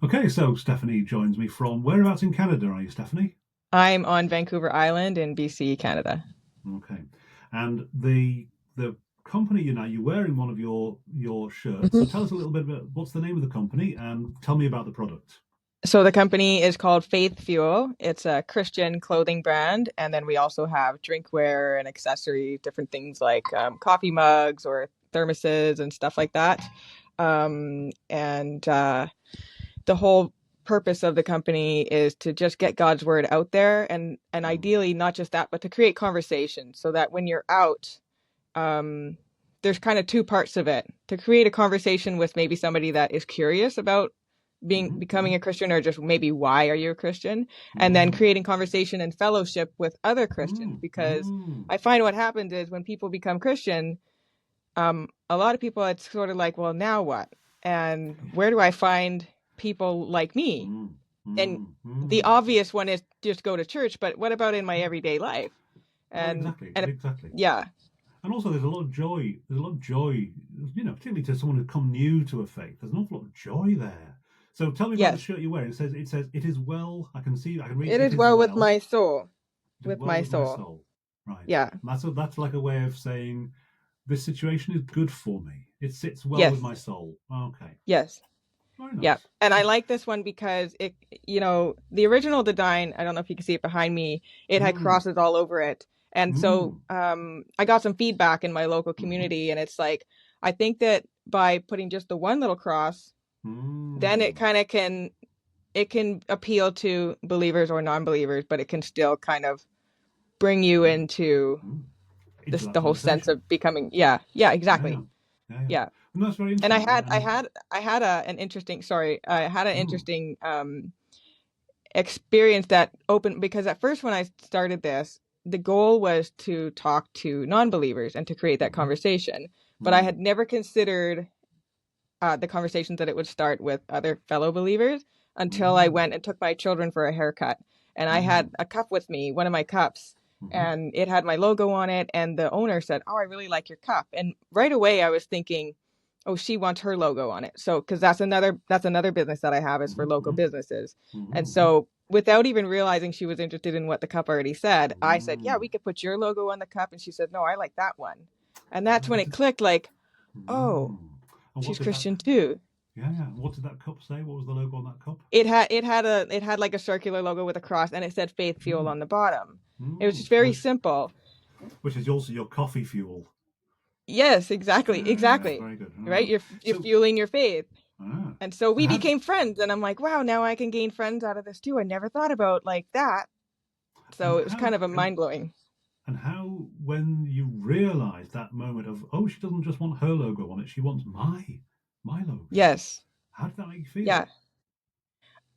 Okay, so Stephanie joins me from whereabouts in Canada are you, Stephanie? I'm on Vancouver Island in BC, Canada. Okay, and the company you're wearing one of your shirts. So Mhm. tell us a little bit about what's the name of the company and tell me about the product. So the company is called Faith Fuel. It's a Christian clothing brand, and then we also have drinkware and accessories, different things like coffee mugs or thermoses and stuff like that. And the whole purpose of the company is to just get God's word out there, and Mm, ideally not just that, but to create conversation so that when you're out, um, there's kind of two parts of it. To create a conversation with maybe somebody that is curious about mhm, becoming mhm, a Christian, or just maybe why are you a Christian, and then mm, creating conversation and fellowship with other Christians. mm, Because mm. I find what happens is when people become Christian, a lot of people, it's sort of like, well, now what? And where do I find people like me? Mm, And mm, the mm. obvious one is just go to church, but what about in my everyday life? Well, And exactly, and exactly. yeah, And also, there's a lot of joy. There's a lot of joy, particularly to someone who's come new to a faith. There's an awful lot of joy there. So tell me about the yes, shirt you're wearing. It says, it is well. I can see, I can read, it it is is well with well. my soul, It is with well my with my soul. soul. Right. Yeah. And that's like a way of saying this situation is good for me. It sits well with Yes. my soul. Okay. Yes. Very Yeah. nice. And I like this one because the original design, I don't know if you can see it behind me, it had Mm, crosses all over it. And so mm, I got some feedback in my local mm, community, and it's like, I think that by putting just the one little cross, then it mm, kind of can appeal to believers or non-believers, but it can still kind of bring you mm, into mm. Into this, that the whole sense conversation. of becoming, yeah, yeah, Yeah, yeah, exactly. yeah, yeah. Yeah. And that's very And interesting. I had an Mm, interesting experience that opened, because at first when I started this, the goal was to talk to non-believers and to create that mhm, conversation. But I mm, had never considered the conversations that it would start with other fellow believers until I mm, went and took my children for a haircut. And I mm, had a cup with me, one of my cups, mhm, and it had my logo on it. And the owner said, "Oh, I really like your cup." And right away I was thinking, "Oh, she wants her logo on it." So, because that's another business that I have, is for mhm, local mhm, businesses. And mhm, so, without even realizing she was interested in what the cup already said, I said, "Yeah, mm. we could put your logo on the cup." And she said, "No, I like that one." And that's when What it did? clicked, like, "Oh, Mm. And what she's did that? Christian too." Yeah, yeah. What did that cup say? What was the logo on that cup? It had like a circular logo with a cross, and it said Faith Fuel Mm, on the bottom. It was mm. just very simple. Which is also your coffee fuel. Yes, exactly, Yeah, yeah. exactly. Very good. Right? Ah. You're So, fueling your faith. ah. And so And we how? became friends, and I'm like, wow, now I can gain friends out of this too. I never thought about like that. And So it was kind how? of a mind blowing. And how? When you realise that moment of, oh, she doesn't just want her logo on it; she wants my logo. Yes. How did that make you Yeah. feel?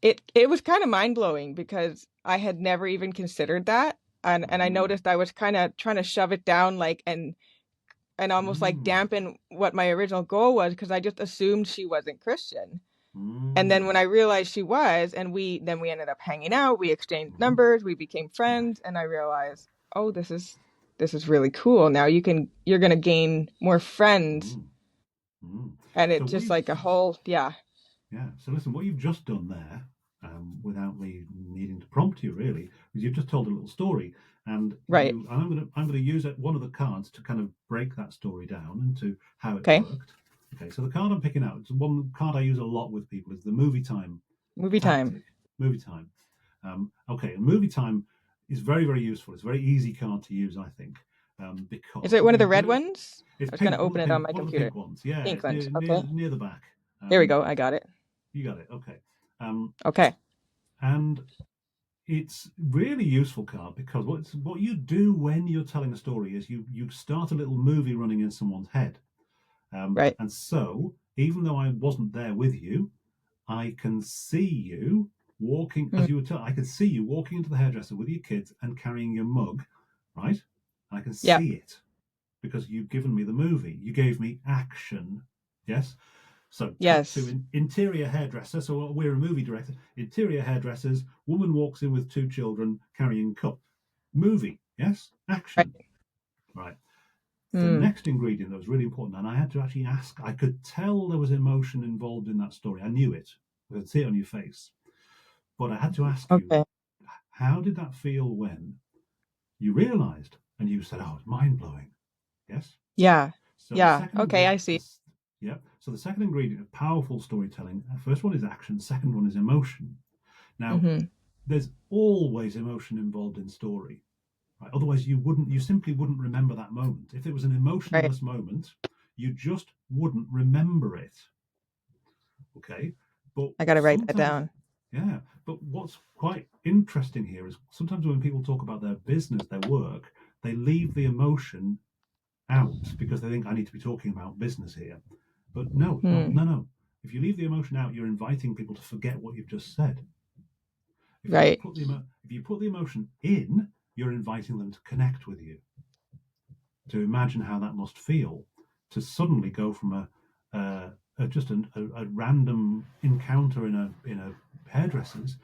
It was kind of mind blowing because I had never even considered that. And I Mm, noticed I was kind of trying to shove it down, like, and almost like mm, dampen what my original goal was, because I just assumed she wasn't Christian. And then when mm, I realized she was, and we ended up hanging out, we exchanged mhm. numbers, we became Right. friends, and I realized, oh, this is really cool. Now you're gonna gain more friends, Mm, mm. and So it's what just you've like a whole, yeah, Yeah. So listen, what you've just done there, without me needing to prompt you really, is you've just told a little story, and right, I'm gonna use one of the cards to kind of break that story down into how it okay, worked. Okay. So the card I'm picking out, it's one card I use a lot with people, is the movie time movie time. tactic. Movie time. Okay. And movie time is very very useful. It's a very easy card to use, I think, Is because it what one of you the red do, ones? it's I was gonna pink. open it on my One of the computer. pink ones. Yeah. Pink It's ones. near Okay, near the back. there we Um, go. I got it. you got it. Okay. Um, Okay. and it's really useful card because what you do when you're telling a story is you start a little movie running in someone's head. Right. And so even though I wasn't there with you, I can see you walking Mm, as you were telling. I can see you walking into the hairdresser with your kids and carrying your mug, right? I can yeah. see it because you've given me the movie. You gave me action. Yes. So cut to Yes. interior hairdresser. So we're a movie director. Interior hairdressers. Woman walks in with two children carrying cup. Movie. Yes. Right. Action. Right. The Mm, next ingredient that was really important, and I had to actually ask. I could tell there was emotion involved in that story. I knew it. I could see it on your face. But I had to ask you, Okay. how did that feel when you realized and you said, oh, it's mind blowing? Yes. Yeah. So the Yeah. second Okay, I ingredient, see. yeah. So the second ingredient of powerful storytelling, first one is action, second one is emotion. Now, Hmm. there's always emotion involved in story. Right? Otherwise, you simply wouldn't remember that moment. If it was an Right. emotionless moment, you just wouldn't remember it. Okay, but I gotta write that sometimes, down. yeah. But what's quite interesting here is sometimes when people talk about their business, their work, they leave the emotion out because they think I need to be talking about business here. But no, Hmm. no. If you leave the emotion out, you're inviting people to forget what you've just said. Right. If you put the emotion in, you're inviting them to connect with you, to imagine how that must feel, to suddenly go from a random encounter in a hairdresser's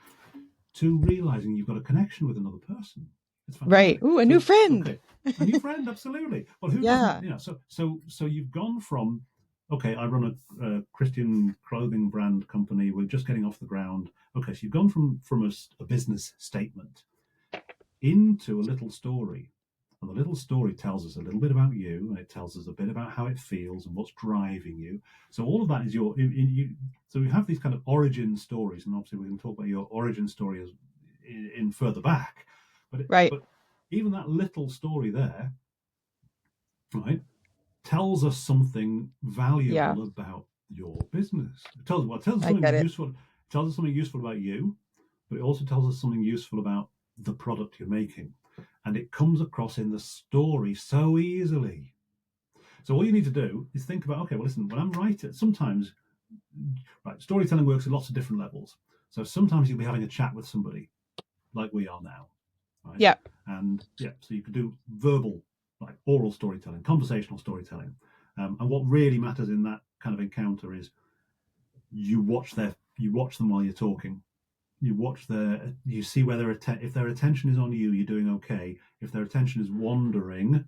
to realizing you've got a connection with another person. It's Right. fantastic. Ooh, a new So friend. okay, a new friend, absolutely. Well, who doesn't? Yeah. So you've gone from okay, I run a Christian clothing brand company. We're just getting off the ground. Okay, so you've gone from a business statement into a little story. And the little story tells us a little bit about you, and it tells us a bit about how it feels and what's driving you. So all of that is you. So we have these kind of origin stories, and obviously we can talk about your origin story as in further back. Right. But even that little story there, right, tells us something Yeah. valuable about your business. It tells us I something get it. useful. It tells us something useful about you, but it also tells us something useful about the product you're making. And it comes across in the story so easily. So all you need to do is think about, okay, well, listen, when I'm writing, sometimes, right, storytelling works at lots of different levels. So sometimes you'll be having a chat with somebody like we are now, right? Yeah. And yeah, so you could do verbal, like oral storytelling, conversational storytelling. And what really matters in that kind of encounter is you watch them while you're talking. You see whether if their attention is on you, you're doing okay. If their attention is wandering,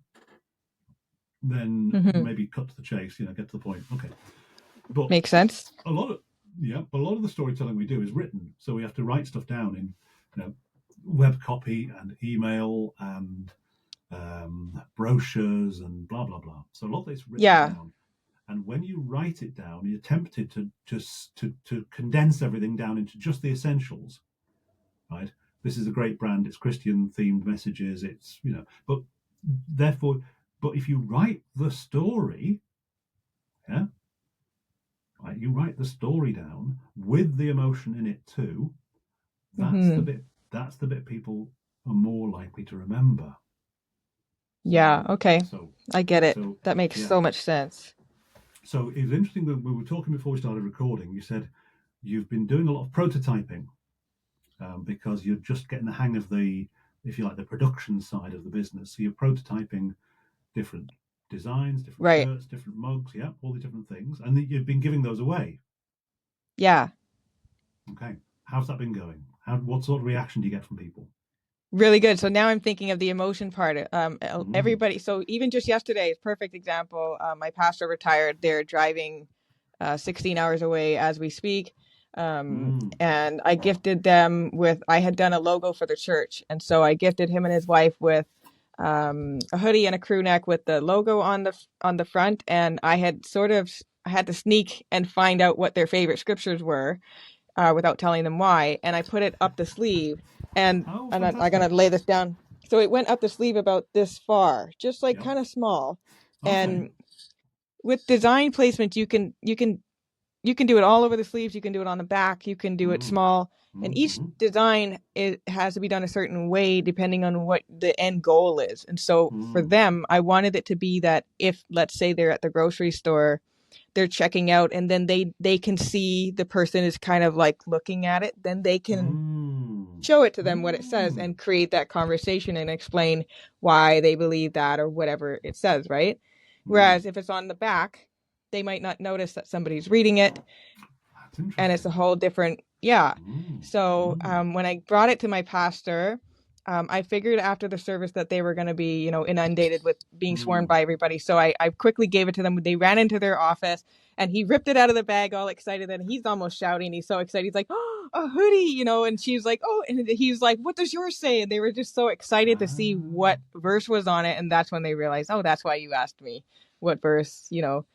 then Hmm. maybe cut to the chase. Get to the point. Okay, but Makes sense. a lot of but a lot of the storytelling we do is written, so we have to write stuff down in web copy and email and brochures and blah blah blah. So a lot of it's written Yeah. down, and when you write it down, you're tempted to just to condense everything down into just the essentials, right? This is a great brand. It's Christian themed messages. It's but therefore, but if you write the story, yeah, right, you write the story down with the emotion in it too. That's the Hmm. bit. That's the bit people are more likely to remember. Yeah. So, Okay. so, I get it. so, That makes yeah. so much sense. So it was interesting that we were talking before we started recording. You said you've been doing a lot of prototyping because you're just getting the hang of if you like, the production side of the business. So you're prototyping different designs, different Right. shirts, different mugs, yeah, all the different things, and you've been giving those away. Yeah. Okay, how's that been going? What sort of reaction do you get from people? Really good. So now I'm thinking of the emotion part. Mm, Everybody. So even just yesterday, perfect example. My pastor retired. They're driving 16 hours away as we speak. mm, And I gifted them with. I had done a logo for the church, and so I gifted him and his wife with a hoodie and a crew neck with the logo on the front. And I had to sneak and find out what their favorite scriptures were without telling them why. And I put it up the sleeve, and oh, I'm gonna fantastic. lay this down. So it went up the sleeve about this far, just like Yep. kind of small. Okay. And with design placement, you can do it all over the sleeves. You can do it on the back. You can do it Mm, small. And each mm-hmm, design it has to be done a certain way depending on what the end goal is. And so for mm, them, I wanted it to be that if let's say they're at the grocery store, they're checking out and then they can see the person is kind of like looking at it, then they can mm, show it to them what it says mm, and create that conversation and explain why they believe that or whatever it says, right? mm. Whereas if it's on the back, they might not notice that somebody's reading it That's and it's a interesting. whole different, yeah. Mm, So mm, when I brought it to my pastor, I figured after the service that they were going to be inundated with being sworn mm, by everybody. So I quickly gave it to them. They ran into their office And he ripped it out of the bag all excited, and he's almost shouting. He's so excited. He's like, oh, a hoodie, you know, and she's like, oh, and he's like, what does yours say? And they were just so excited to see Ah, what verse was on it. And that's when they realized, oh, that's why you asked me what verse, you know.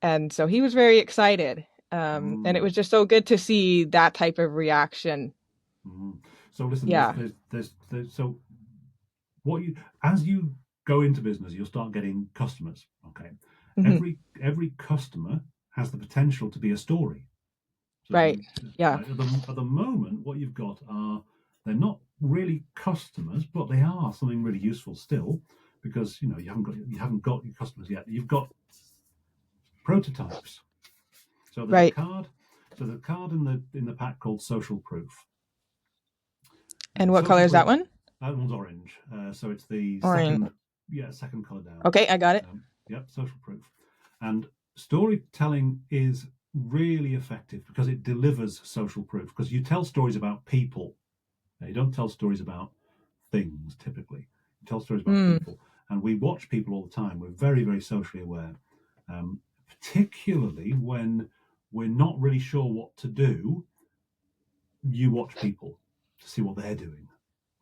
And so he was very excited. And it mm, was just so good to see that type of reaction. mm. So listen, Yeah. so what you as you go into business, you'll start getting customers. Okay, Hmm. every customer has the potential to be a story. So Right. Yeah. right at the moment, what you've got are they're not really customers, but they are something really useful still, because you know you haven't got your customers yet. You've got prototypes. So there's a Right. card. So there's a card in the pack called Social Proof. And what Social color is Proof. that one? That one's orange. So it's the Orange. second, yeah, second color down. Okay, I got it. Yep, Social Proof. And storytelling is really effective because it delivers social proof. Because you tell stories about people. You don't tell stories about things typically. You tell stories about Mm, people, and we watch people all the time. We're very, very socially aware, particularly when we're not really sure what to do. You watch people to see what they're doing,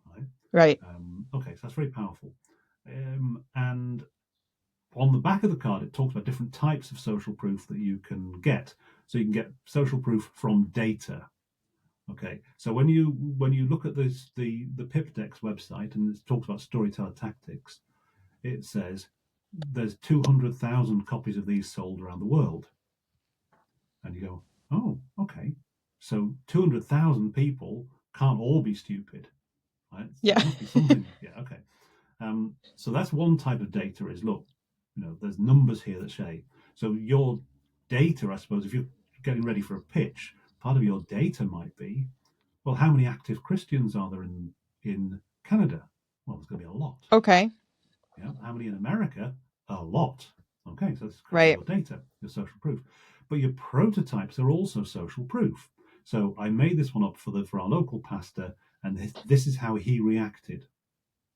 right? right. Okay, so that's very powerful. And on the back of the card, it talks about different types of social proof that you can get. So you can get social proof from data. Okay, so when you look at the Pipdex website and it talks about Storyteller Tactics, it says there's 200,000 copies of these sold around the world, and you go, oh, okay, so 200,000 people can't all be stupid, right? So Yeah. there must be something. Yeah, okay. So that's one type of data is look, you know, there's numbers here that say. So your data, I suppose, if you're getting ready for a pitch, part of your data might be, well, how many active Christians are there in Canada? Well, there's going to be a lot. Okay. Yeah. How many in America? A lot. Okay, so that's kind of Right. your data, your social proof. But your prototypes are also social proof. So I made this one up for our local pastor, and this is how he reacted.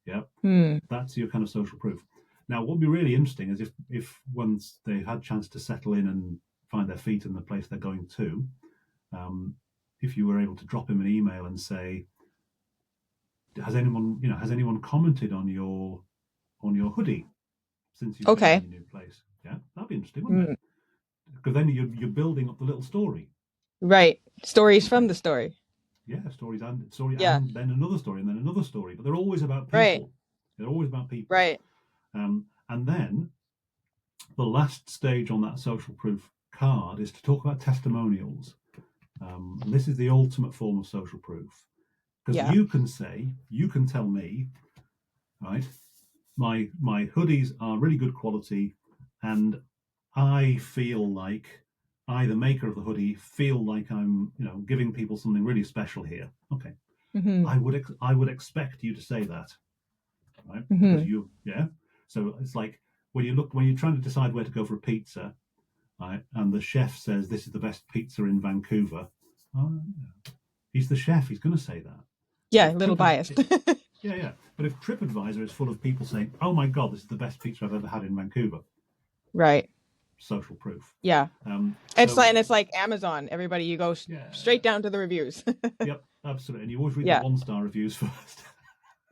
Yeah, Hmm. that's your kind of social proof. Now, what would be really interesting is if once they've had a chance to settle in and find their feet in the place they're going to, um, if you were able to drop him an email and say, has anyone commented on your hoodie since you've been in Okay. your new place? Yeah, that'd be interesting, wouldn't it? Mm, Because then you're building up the little story. right. Stories from Okay, the story. yeah, story Yeah. and then another story and then another story, but they're always about Right. people. They're always about people. Right. And then the last stage on that social proof card is to talk about testimonials. And this is the ultimate form of social proof because Yeah. you can tell me, right? My hoodies are really good quality, and I feel like I, the maker of the hoodie, feel like I'm, you know, giving people something really special here. Okay, Hmm. I would expect you to say that, right? Because Hmm. you, yeah. So it's like when you're trying to decide where to go for a pizza, right? And the chef says this is the best pizza in Vancouver. Oh, yeah. He's the chef. He's going to say that. But Yeah. A if little Trip, biased. yeah, yeah. But if TripAdvisor is full of people saying, "Oh my God, this is the best pizza I've ever had in Vancouver," Right. social proof. Yeah. It's So like, and it's like Amazon. Everybody, you go yeah, straight down to the reviews. yep, absolutely. And you always read the Yeah. 1-star reviews first.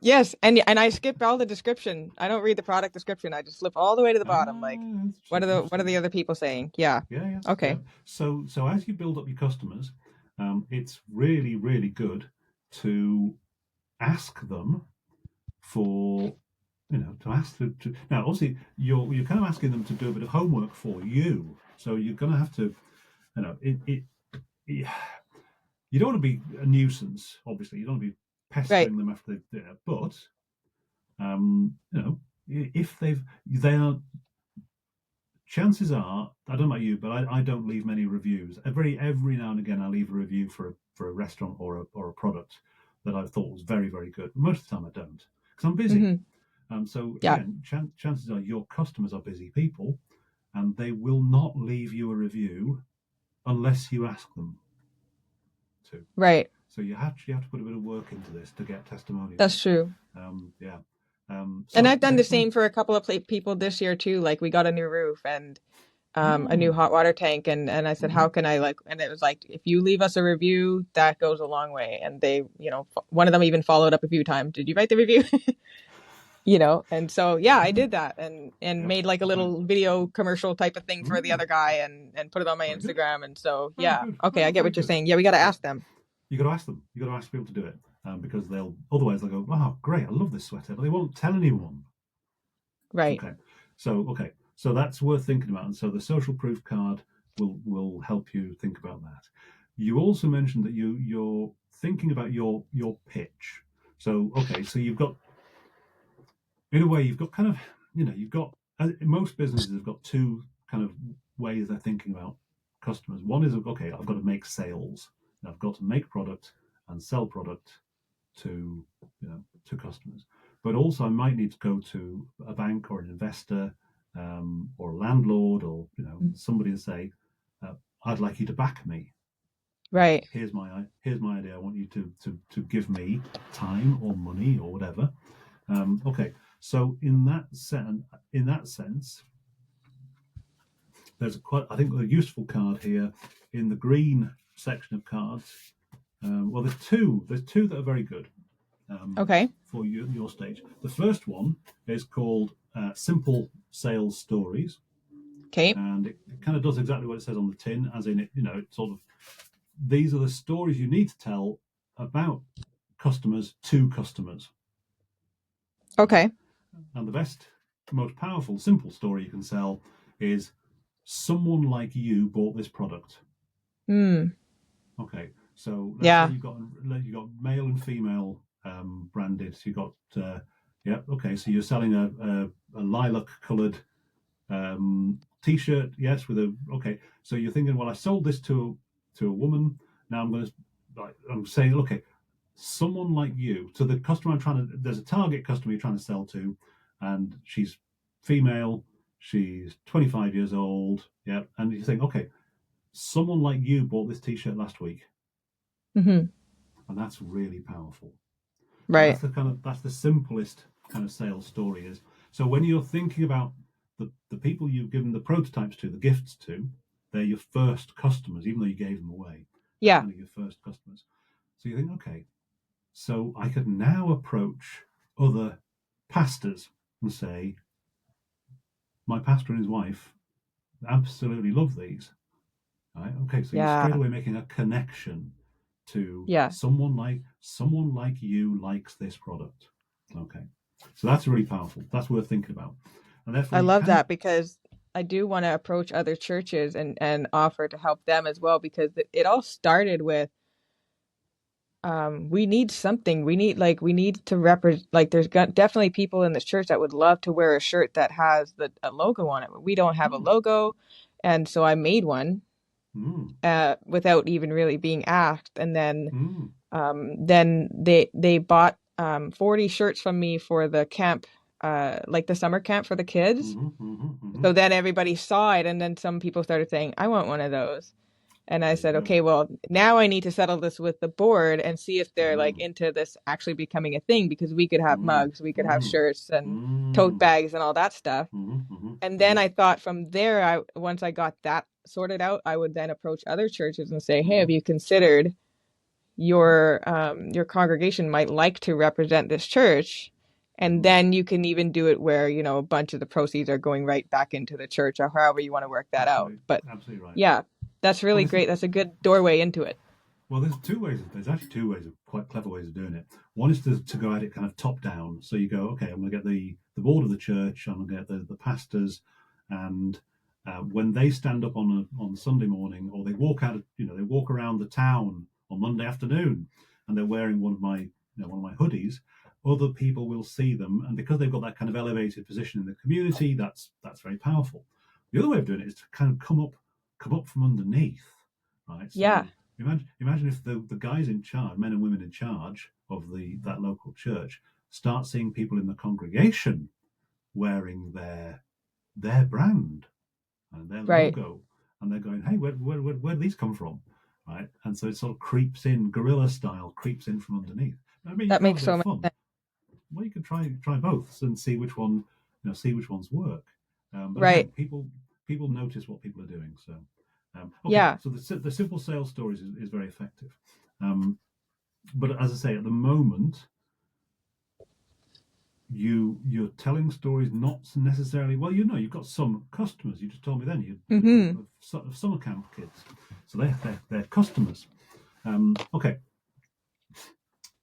Yes, and I skip all the description. I don't read the product description. I just flip all the way to the bottom. Like, what are Interesting. the other people saying? Yeah. Yeah, yeah, yeah. Okay. So as you build up your customers, it's really, really good to ask them for, you know, to ask them to. Now obviously you're kind of asking them to do a bit of homework for you, so you're going to have to, you know, it you don't want to be a nuisance. Obviously you don't want to be Right. pestering them after they've there, but you know, if they are, chances are, I don't know about you, but I don't leave many reviews. Every now and again I leave a review for a restaurant or a product that I thought was very, very good. Most of the time I don't because I'm busy. Hmm. So Yeah. again, chances are your customers are busy people, and they will not leave you a review unless you ask them to. Right. So you have to put a bit of work into this to get That's testimonials. true. Yeah. And So I've done okay, the well, same for a couple of people this year too. Like we got a new roof, and a new Oh, hot water tank, and I said, hmm. how can I like, and it was like, if you leave us a review, that goes a long way. And they, one of them even followed up a few times. Did you write the review? And so yeah, I Yeah, did that, and yeah. made like a Okay. little video commercial type of thing for the Mm, other guy, and put it on my very good. Instagram. And so Very yeah, good. okay, I Oh, get very what you're good. saying. Yeah, we got to Yeah. ask them. You got to ask them. You got to ask people to do it because they'll otherwise they'll go, "Wow, great! I love this sweater," but they won't tell anyone. Right. Okay, so that's worth thinking about, and so the social proof card will help you think about that. You also mentioned that you're thinking about your pitch. So okay, so you've got in a way you've got kind of you've got most businesses have got two kind of ways they're thinking about customers. One is okay, I've got to make sales. I've got to make product and sell product to to customers. But also, I might need to go to a bank or an investor or a landlord or somebody and say, "I'd like you to back me. Right? Right. Here's my idea. I want you to give me time or money or whatever." Okay, so in that sense, there's I think a useful card here in the green section of cards. Well, there's two that are very good. Okay. For your stage. The first one is called Simple Sales Stories, Okay. and it kind of does exactly what it says on the tin, as in it sort of these are the stories you need to tell about customers to customers. Right? Okay. And the best, most powerful, simple story you can sell is someone like you bought this product. Hmm. Okay, so let's say Yeah. you've got male and female branded. So you've got yeah. Okay, so you're selling a lilac coloured t-shirt. Yes, with a okay. So you're thinking, well, I sold this to a woman. Now I'm saying, okay, someone like you. So the customer there's a target customer you're trying to sell to, and she's female. She's 25 years old. Yeah, and you think, okay, someone like you bought this t-shirt last week, Hmm. and that's really powerful. So Right. that's the simplest kind of sales story is. So when you're thinking about the people you've given the prototypes to, the gifts to, they're your first customers, even though you gave them away. They're Yeah. kind of your first customers. So you think, okay, so I could now approach other pastors and say, my pastor and his wife absolutely love these. Right? Okay, so you're straight Yeah. away making a connection to Yeah. someone like you likes this product. Okay, so that's really powerful. That's worth thinking about, and therefore I you love kind of that, because I do want to approach other churches and offer to help them as well, because it all started with, we need something. We need to represent, like, definitely people in the church that would love to wear a shirt that has a logo on it. We don't have a mm, logo, and so I made one mm, without even really being asked. And mm, then they bought 40 shirts from me for the camp, like the summer camp for the kids. mm, mm, mm. So then everybody saw it, and then some people started saying, I want one of those. And I There you said, go. okay, well, now I need to settle this with the board and see if they're like Mm, into this actually becoming a thing, because we could have mm, mugs, we could have mm, shirts and tote mm, bags and all that stuff. mm, mm, And then mm, I thought, from there, once I got that sorted out, I would then approach other churches and say, hey, have mm. you considered your congregation might like to represent this church? And Mm. then you can even do it where, a bunch of the proceeds are going right back into the church, or however you want to work that out. Absolutely, But absolutely right. yeah, that's Well, really this is great. That's a good doorway into it. Well, there's two ways. There's actually two ways of quite clever ways of doing it. One is to go at it kind of top down. So you go, okay, I'm going to get the board of the church. I'm going to get the pastors, and when they stand up on Sunday morning, or they walk out, they walk around the town on Monday afternoon, and they're wearing one of my hoodies. Other people will see them, and because they've got that kind of elevated position in the community, that's very powerful. The other way of doing it is to kind of come up from underneath, right? Yeah, So imagine if the guys in charge, men and women in charge of that local church, start seeing people in the congregation wearing their brand and their right. logo, and they're going, "Hey, where do these come from?" Right? And so it sort of creeps in, guerrilla style, creeps in from underneath. I mean, you That can have a makes bit so of much fun. sense. Well, you can try both and see which ones work. But again, Right. people people notice what people are doing. So, okay, Yeah. so the simple sales stories is very effective. But as I say, at the moment, you're telling stories not necessarily well. You've got some customers. You just told me then you Mm-hmm. of summer camp kids, so they're customers. Okay.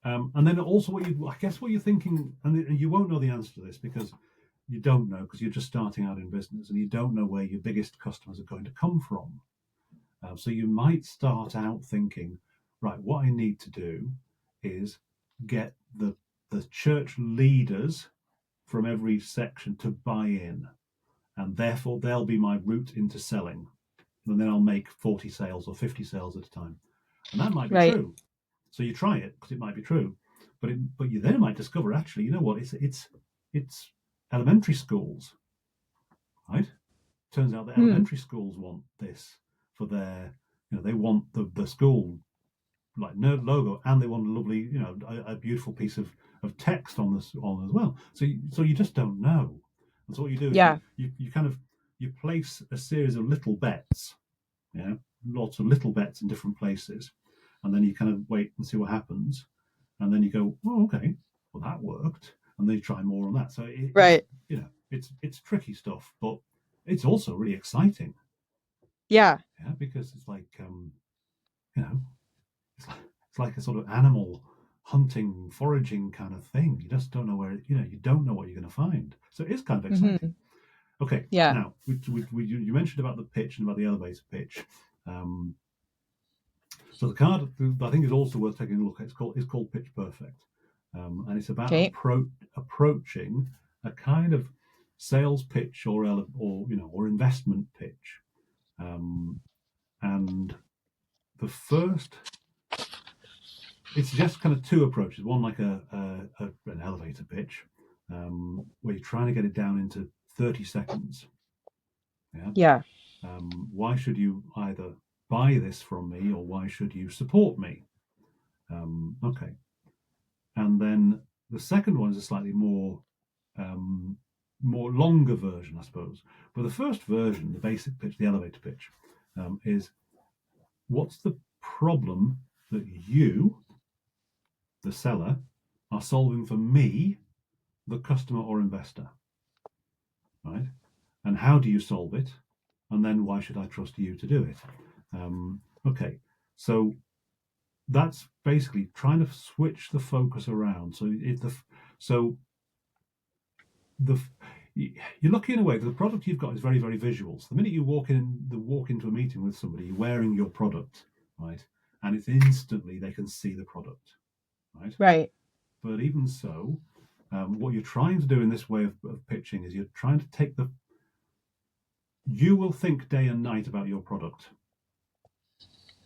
And then also, I guess what you're thinking, and you won't know the answer to this because you don't know because you're just starting out in business and you don't know where your biggest customers are going to come from. So you might start out thinking, right, what I need to do is get the church leaders from every section to buy in, and therefore they'll be my route into selling. And then I'll make 40 sales or 50 sales at a time. And that might be Right. true. So you try it because it might be true, but you then might discover actually, you know what? It's elementary schools, right? Turns out that Hmm. elementary schools want this for their, they want the school like nerd logo, and they want a lovely, a beautiful piece of text on this on as well. So you just don't know. And so what you do is Yeah. you kind of you place a series of little bets, yeah, lots of little bets in different places, and then you kind of wait and see what happens, and then you go, oh, okay, well that worked, and then you try more on that. So it's Right. it's tricky stuff, but it's also really exciting, Yeah. yeah, because it's like you know it's like a sort of animal hunting, foraging kind of thing. You just don't know you don't know what you're going to find. So it is kind of exciting. Mm-hmm. Okay, Yeah. now you mentioned about the pitch and about the elevator pitch. So the card I think is also worth taking a look at. It's called Pitch Perfect, and it's about Okay. approaching a kind of sales pitch or investment pitch. Um, and the first it suggests kind of two approaches. One like an elevator pitch, where you're trying to get it down into 30 seconds. Yeah. Yeah. Why should you either buy this from me or why should you support me? Okay. And then the second one is a slightly more longer version, I suppose. But the first version, the basic pitch, the elevator pitch, is what's the problem that you, the seller, are solving for me, the customer or investor, right? And how do you solve it? And then why should I trust you to do it? Okay, so that's basically trying to switch the focus around. So the you're lucky in a way that the product you've got is very very visual. So the minute you walk into a meeting with somebody, you're wearing your product, right? And it's instantly they can see the product, right? Right. But even so, what you're trying to do in this way of pitching is you're trying to take you will think day and night about your product,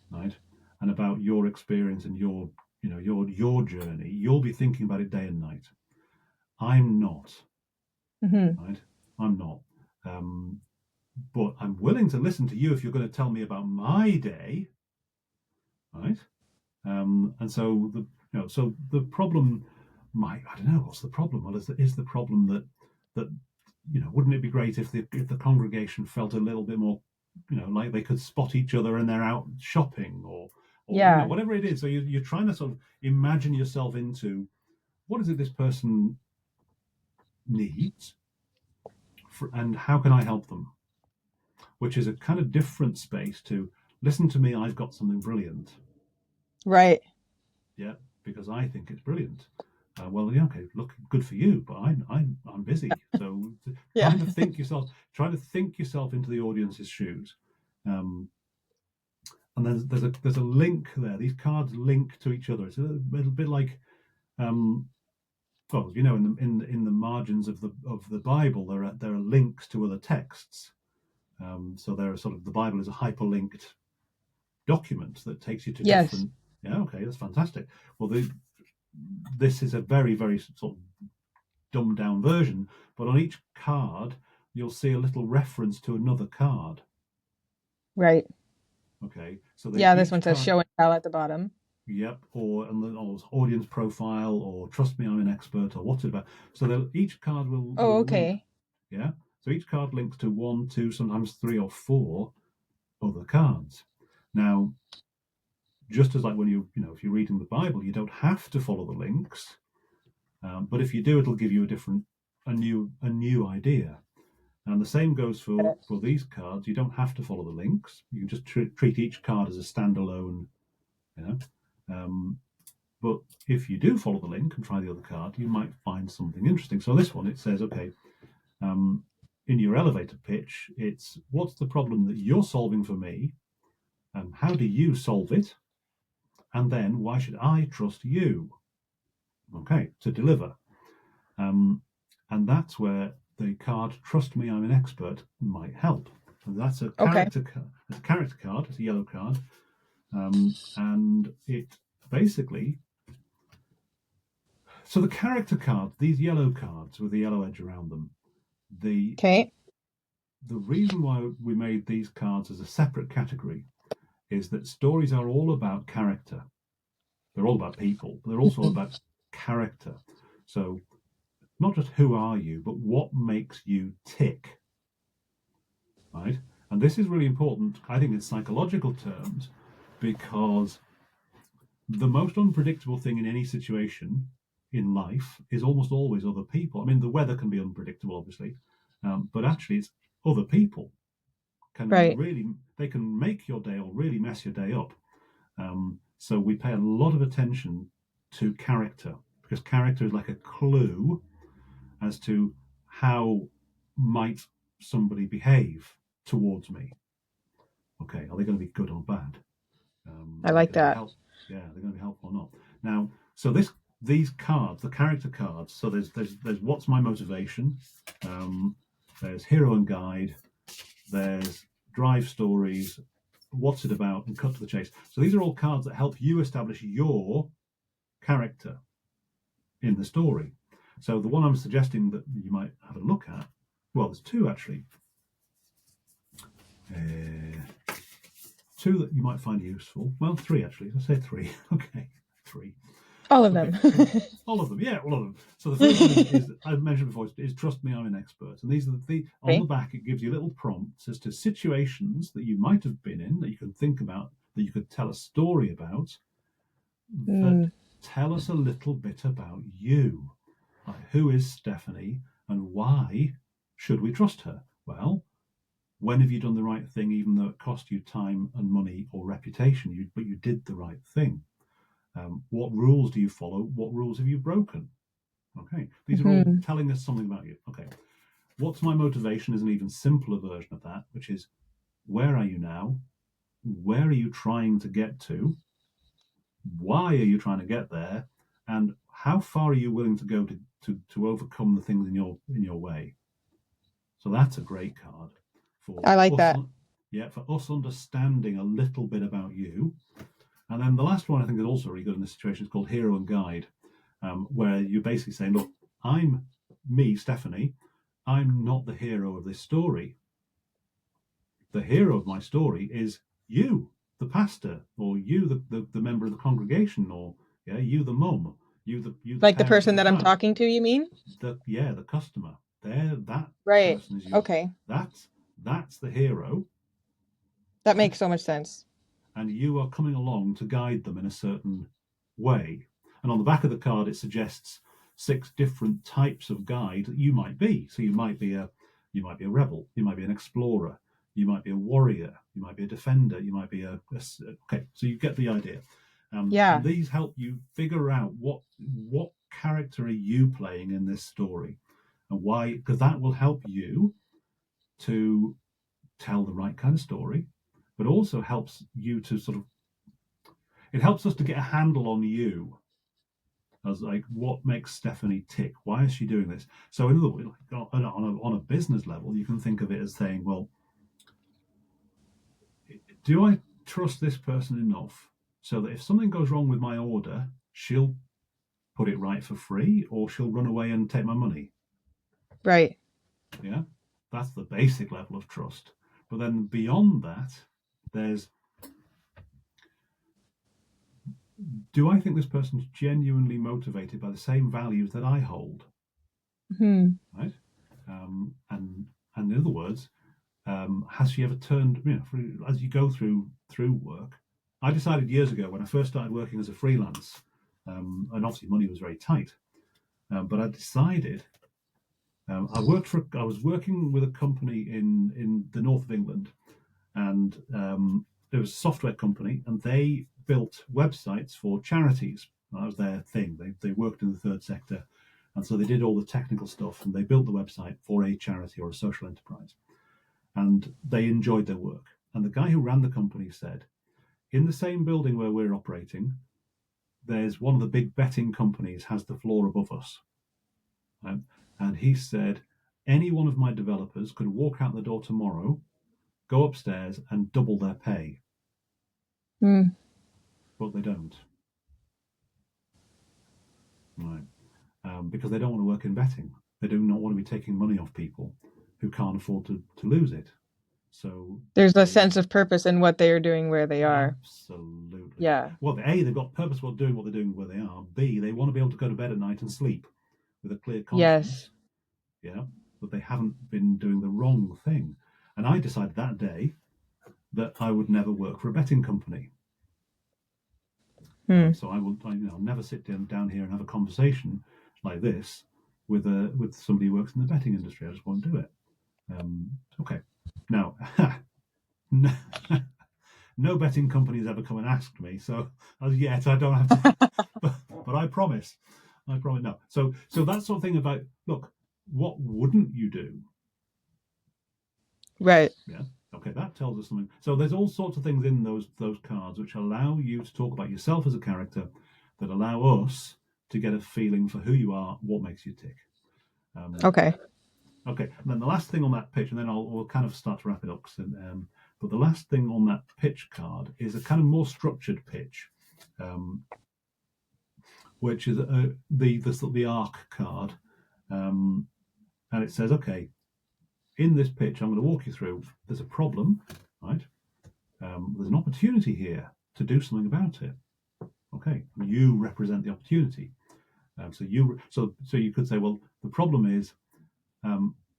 right? And about your experience and your journey. You'll be thinking about it day and night. I'm not, Mm-hmm. right? I'm not. Um, but I'm willing to listen to you if you're going to tell me about my day, right? And so the problem might I don't know what's the problem. Well, is the problem that wouldn't it be great if the congregation felt a little bit more, like they could spot each other and they're out shopping or Yeah. whatever it is. So you're trying to sort of imagine yourself into what is it this person needs, and how can I help them? Which is a kind of different space to listen to me. I've got something brilliant, Right. yeah, because I think it's brilliant. Well, yeah, okay, look, good for you, but I'm busy. So Yeah. trying to think yourself into the audience's shoes, um, and there's a link there. These cards link to each other. It's a little bit like, well, in the margins of the Bible, there are links to other texts. So there are sort of the Bible is a hyperlinked document that takes you to Yes. different. Yeah, okay, that's fantastic. Well, this is a very very sort of dumbed down version, but on each card you'll see a little reference to another card. Right. Okay, so they Yeah, this each one says card, show and tell at the bottom. yep, or audience profile, or trust me, I'm an expert, or what's it about. So each card will Oh, link, okay. yeah. So each card links to one, two, sometimes three or four other cards. Now, just as like when if you're reading the Bible, you don't have to follow the links, but if you do, it'll give you a new idea. And the same goes for these cards. You don't have to follow the links. You can just treat each card as a standalone, you know. But if you do follow the link and try the other card, you might find something interesting. So this one, it says, okay, in your elevator pitch, it's what's the problem that you're solving for me, and how do you solve it, and then why should I trust you? Okay, to deliver. And that's where the card "Trust Me, I'm an Expert" might help. And that's a Okay. character card. It's a character card. It's a yellow card, and it basically. So the character cards, these yellow cards with the yellow edge around them, the Okay. the reason why we made these cards as a separate category is that stories are all about character. They're all about people, but they're also all about character. So not just who are you, but what makes you tick, right? And this is really important, I think, in psychological terms, because the most unpredictable thing in any situation in life is almost always other people. I mean, the weather can be unpredictable, obviously, but actually, it's other people Right. they can make your day or really mess your day up. So we pay a lot of attention to character, because character is like a clue as to how might somebody behave towards me. Okay, are they going to be good or bad? I Are they like going to be that. help? Yeah, they're going to be helpful or not. Now, so these cards, the character cards. So there's what's my motivation. There's hero and guide. There's drive stories. What's it about? And cut to the chase. So these are all cards that help you establish your character in the story. So the one I'm suggesting that you might have a look at, well, there's two actually. Two that you might find useful. Well, three actually. I say three. Okay, three. All of Okay, them. so all of them, yeah, all of them. So the first one is I've mentioned before, is "Trust Me, I'm an Expert," and these are on the Okay. back. It gives you little prompts as to situations that you might have been in, that you can think about, that you could tell a story about, that Mm, tell us a little bit about you. Like, who is Stephanie, and why should we trust her? Well, when have you done the right thing, even though it cost you time and money or reputation? But you did the right thing. What rules do you follow? What rules have you broken? Okay, these are all hmm telling us something about you. Okay, what's my motivation is an even simpler version of that, which is where are you now? Where are you trying to get to? Why are you trying to get there? And how far are you willing to go to overcome the things in your way? So that's a great card for I like us. that. Yeah, for us understanding a little bit about you. And then the last one I think is also really good in this situation is called Hero and Guide, where you're basically saying, look, I'm me, Stephanie. I'm not the hero of this story. The hero of my story is you, the pastor, or you, the member of the congregation, or yeah, you, the mum, you, the Like the parent of person the that I'm child, talking to, you mean? the customer. There, that Right. person is you. Okay. That's the hero, That right? makes so much sense. And you are coming along to guide them in a certain way. And on the back of the card, it suggests 6 different types of guide that you might be. So you might be a rebel, you might be an explorer, you might be a warrior, you might be a defender, you might be okay. So you get the idea. And Yeah. these help you figure out what character are you playing in this story, and why, because that will help you to tell the right kind of story, but also helps you to sort of, it helps us to get a handle on you as like what makes Stephanie tick. Why is she doing this? So in other words, like on a business level, you can think of it as saying, well, do I trust this person enough so that if something goes wrong with my order, she'll put it right for free, or she'll run away and take my money? Right. Yeah, that's the basic level of trust. But then beyond that, there's, do I think this person's genuinely motivated by the same values that I hold? Hmm. Right? And And in other words, has she ever turned, as you go through work? I decided years ago when I first started working as a freelance, and obviously money was very tight, but I decided I was working with a company in the north of England, and it was a software company, and they built websites for charities. That was their thing. They worked in the third sector, and so they did all the technical stuff, and they built the website for a charity or a social enterprise, and they enjoyed their work. And the guy who ran the company said, in the same building where we're operating, there's one of the big betting companies has the floor above us. And he said, any one of my developers could walk out the door tomorrow, go upstairs and double their pay. Mm. But they don't. Right. Because they don't want to work in betting. They do not want to be taking money off people who can't afford to lose it. So There's a they sense of purpose in what they are doing where they are. absolutely. Yeah. Well, A, they've got purpose for doing what they're doing where they are. B, they want to be able to go to bed at night and sleep with a clear conscience. Yes. Yeah. But they haven't been doing the wrong thing. And I decided that day that I would never work for a betting company. So I will, never sit down here and have a conversation like this with somebody who works in the betting industry. I just won't do it. Okay. Now, no betting company has ever come and asked me, so as yet I don't have to. but I promise. No. So that sort of thing about, look, what wouldn't you do? Right. Yeah. Okay, that tells us something. So there's all sorts of things in those cards which allow you to talk about yourself as a character, that allow us to get a feeling for who you are, what makes you tick. Okay. Okay, and then the last thing on that pitch, and then we'll kind of start to wrap it up. But the last thing on that pitch card is a kind of more structured pitch, which is the arc card, and it says, okay, in this pitch, I'm going to walk you through. There's a problem, right? There's an opportunity here to do something about it. Okay, you represent the opportunity. So you could say, well, the problem is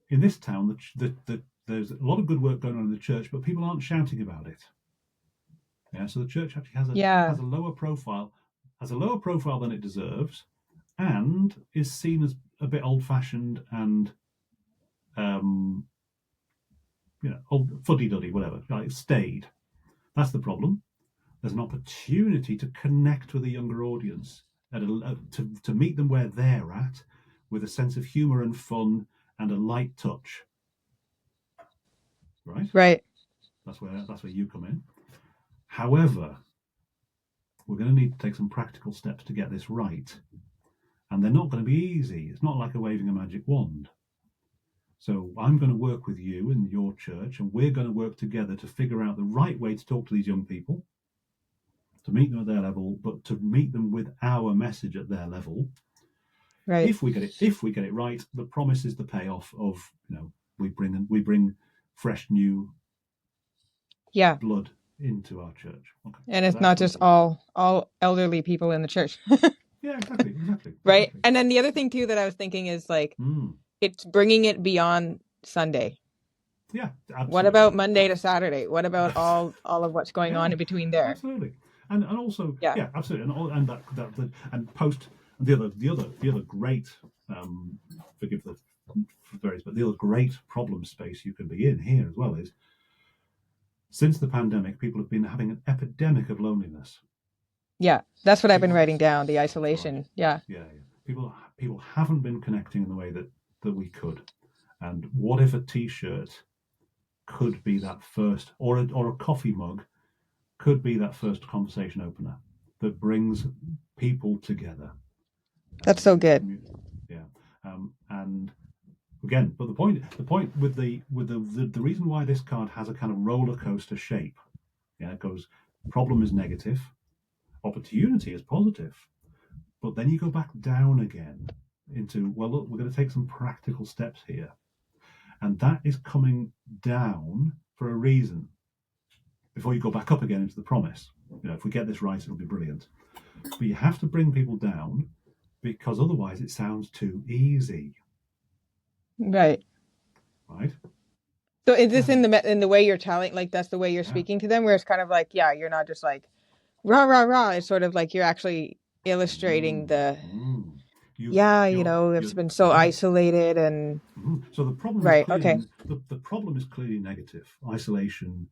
in this town that there's a lot of good work going on in the church, but people aren't shouting about it. Yeah, so the church actually has a lower profile, than it deserves, and is seen as a bit old-fashioned and old fuddy-duddy, whatever. Like staid. That's the problem. There's an opportunity to connect with a younger audience, to meet them where they're at, with a sense of humour and fun and a light touch. Right? Right. That's where you come in. However, we're going to need to take some practical steps to get this right. And they're not going to be easy. It's not like waving a magic wand. So I'm going to work with you in your church, and we're going to work together to figure out the right way to talk to these young people, to meet them at their level, but to meet them with our message at their level. Right. If we get it right, the promise is the payoff of, we bring fresh new blood into our church. Okay. And it's not just all elderly people in the church. Yeah, exactly. Right. Exactly. And then the other thing too that I was thinking is like, it's bringing it beyond Sunday. Yeah, absolutely. What about Monday to Saturday? What about all of what's going on in between there? Absolutely. And also, absolutely, and post the other great, forgive the various, but the other great problem space you can be in here as well is, since the pandemic, people have been having an epidemic of loneliness. Yeah, that's what I've been writing down. The isolation. Right. Yeah. People haven't been connecting in the way that we could. And what if a T-shirt could be that first, or a coffee mug could be that first conversation opener that brings people together. That's so good. Yeah. And again, but the point with the reason why this card has a kind of roller coaster shape, it goes, problem is negative, opportunity is positive, but then you go back down again into, well, look, we're going to take some practical steps here, and that is coming down for a reason before you go back up again into the promise. If we get this right, it'll be brilliant. But you have to bring people down, because otherwise it sounds too easy. Right. So is this And in the way you're telling, like that's the way you're yeah, speaking to them, where it's kind of like, yeah, you're not just like rah rah rah. It's sort of like you're actually illustrating mm, the, mm. you yeah, you're it's been so yeah. isolated and So the problem is right. clearly Okay. the problem is clearly negative: isolation,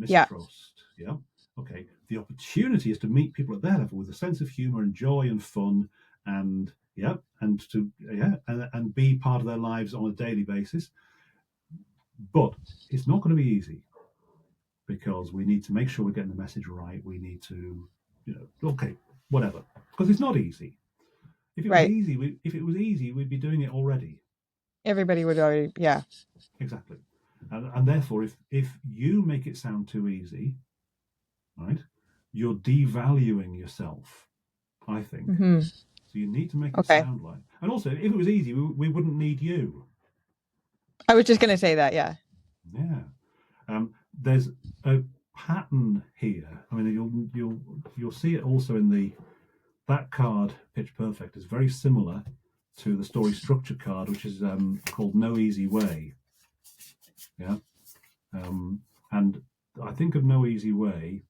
Yeah. mistrust. Yeah. Okay. The opportunity is to meet people at their level with a sense of humor and joy and fun, and yeah, and be part of their lives on a daily basis. But it's not going to be easy because we need to make sure we're getting the message right. We need to, okay, whatever, because it's not easy. Right. If it was easy, we'd be doing it already. Everybody would already, yeah. Exactly. And therefore, if you make it sound too easy, right, you're devaluing yourself, I think. Hmm. So you need to make it Okay. sound like. And also, if it was easy, we wouldn't need you. I was just gonna say that, yeah. Yeah. There's a pattern here. I mean, you'll see it also in that card. Pitch Perfect is very similar to the story structure card, which is called No Easy Way. Yeah. Um, and I think of No Easy Way,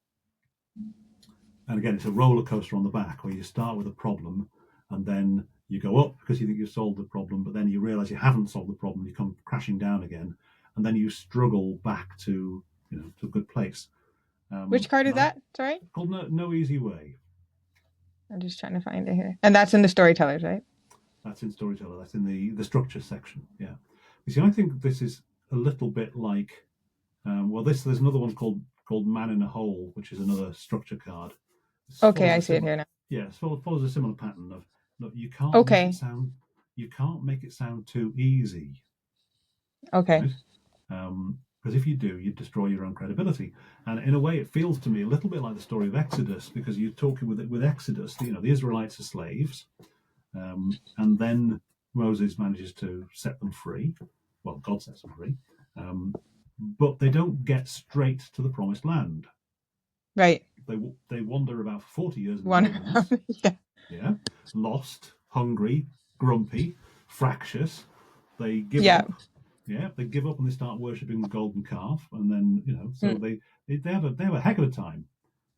and again, it's a roller coaster on the back where you start with a problem and then you go up because you think you've solved the problem, but then you realize you haven't solved the problem, you come crashing down again, and then you struggle back to to a good place. Which card is And I that? Sorry, called No Easy Way. I'm just trying to find it here, and that's in the storytellers, right? That's in Storyteller. That's in the structure section. Yeah. You see, I think this is a little bit like well, there's another one called Man in a Hole, which is another structure card. It Okay, follows I a see it similar here now. yeah, it follows a similar pattern of look, Okay. you can't make it sound too easy, Okay. right? Because if you do, you destroy your own credibility. And in a way, it feels to me a little bit like the story of Exodus, because you're talking with Exodus, the Israelites are slaves, and then Moses manages to set them free. Well, God sets them free, but they don't get straight to the promised land. Right. They wander about for 40 years in the One. wilderness. Yeah. Yeah, lost, hungry, grumpy, fractious. They give Yeah. up. Yeah, they give up and they start worshiping the golden calf, and then so Mm. they have a heck of a time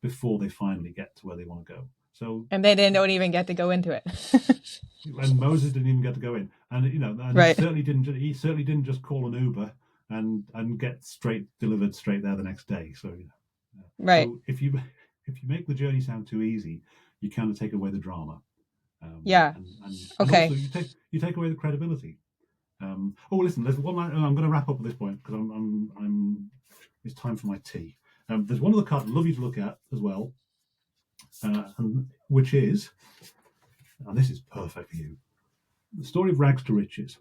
before they finally get to where they want to go. So And they didn't don't even get to go into it. and Moses didn't even get to go in, and and Right. he certainly didn't just call an Uber and get straight delivered straight there the next day. So Right. so if you make the journey sound too easy, you kind of take away the drama, Yeah. and Okay. also you take away the credibility. Oh, listen, there's one. I'm going to wrap up at this point because I'm it's time for my tea. There's one other card I'd love you to look at as well, which is, and this is perfect for you, the story of rags to riches.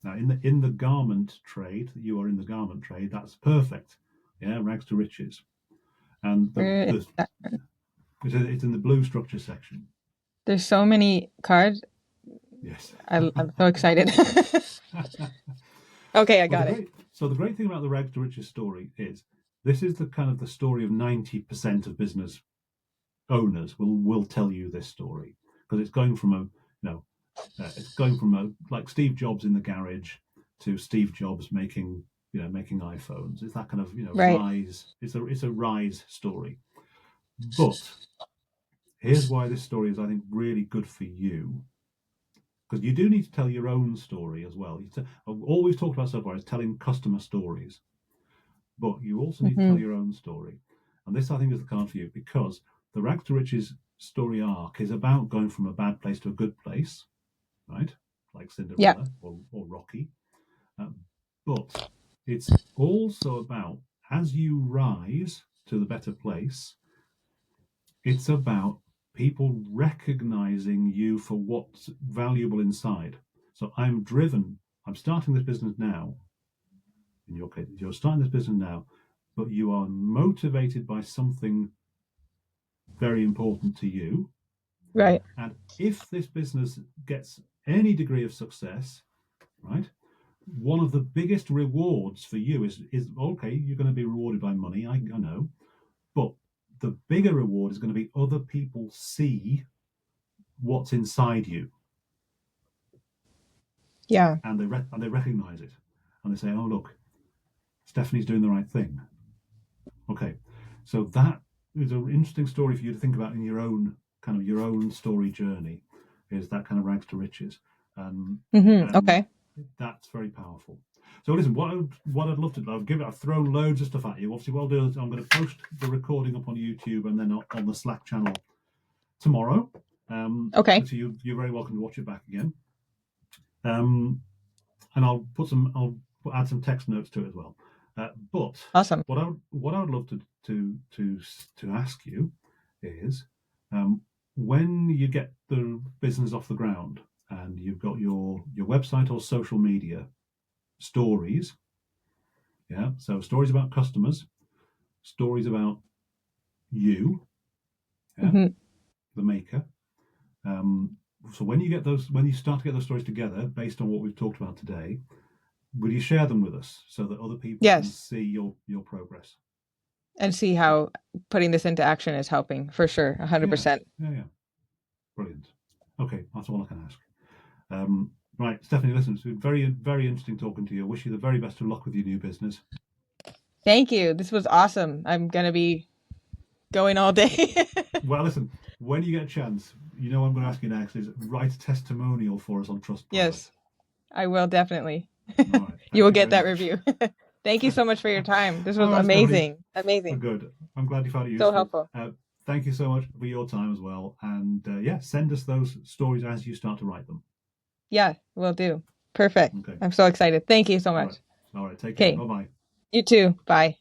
Now, in the garment trade, you are in the garment trade. That's perfect. Yeah, rags to riches, and Where is that? it's in the blue structure section. There's so many cards. Yes. I'm so excited. Okay, I Well, got it. the great thing about the rags to riches story is this is the kind of the story of 90% of business owners will tell you this story, because it's going from it's going from like Steve Jobs in the garage to Steve Jobs making iPhones. It's that kind of Right. rise. It's a rise story. But here's why this story is, I think, really good for you, because you do need to tell your own story as well. All we've talked about so far is telling customer stories, but you also need to tell Hmm. your own story. And this, I think, is the card for you, because the Rags to Riches story arc is about going from a bad place to a good place, right? Like Yeah. Cinderella or Rocky. Um, but it's also about, as you rise to the better place, it's about people recognizing you for what's valuable inside. So I'm starting this business now. In your case, you're starting this business now, but you are motivated by something very important to you. Right. And if this business gets any degree of success, right, one of the biggest rewards for you is okay, you're going to be rewarded by money, I know, but the bigger reward is going to be other people see what's inside you, Yeah. and they recognize it, and they say, oh, look, Stephanie's doing the right thing. Okay, so that is an interesting story for you to think about in your own kind of your own story journey, is that kind of rags to riches, and Okay. that's very powerful. So listen, what I'd love to do, I've thrown loads of stuff at you. Obviously, what I'll do is I'm going to post the recording up on YouTube and then on the Slack channel tomorrow. Okay. So you're very welcome to watch it back again. Um, and I'll add some text notes to it as well. But Awesome. what I would love to ask you is, when you get the business off the ground and you've got your website or social media stories, yeah, so stories about customers, stories about you, yeah, Hmm. the maker. Um, so when you start to get those stories together based on what we've talked about today, will you share them with us so that other people can Yes. see your progress? And see how putting this into action is helping for sure. Yeah, 100%. yeah. Brilliant. Okay, that's all I can ask. Right, Stephanie, listen, it's been very, very interesting talking to you. I wish you the very best of luck with your new business. Thank you. This was awesome. I'm going to be going all day. Well, listen, when you get a chance, what I'm going to ask you next is write a testimonial for us on Trustpilot. Yes, I will definitely. All right, You thank will you get very that much. review. Thank you so much for your time. This was All right, Stephanie, amazing. Amazing. good. I'm glad you found it So useful. helpful. Thank you so much for your time as well. And yeah, send us those stories as you start to write them. Yeah, will do. Perfect. Okay. I'm so excited. Thank you so All much. right. All right. Take care. Okay. Bye bye. You too. Bye.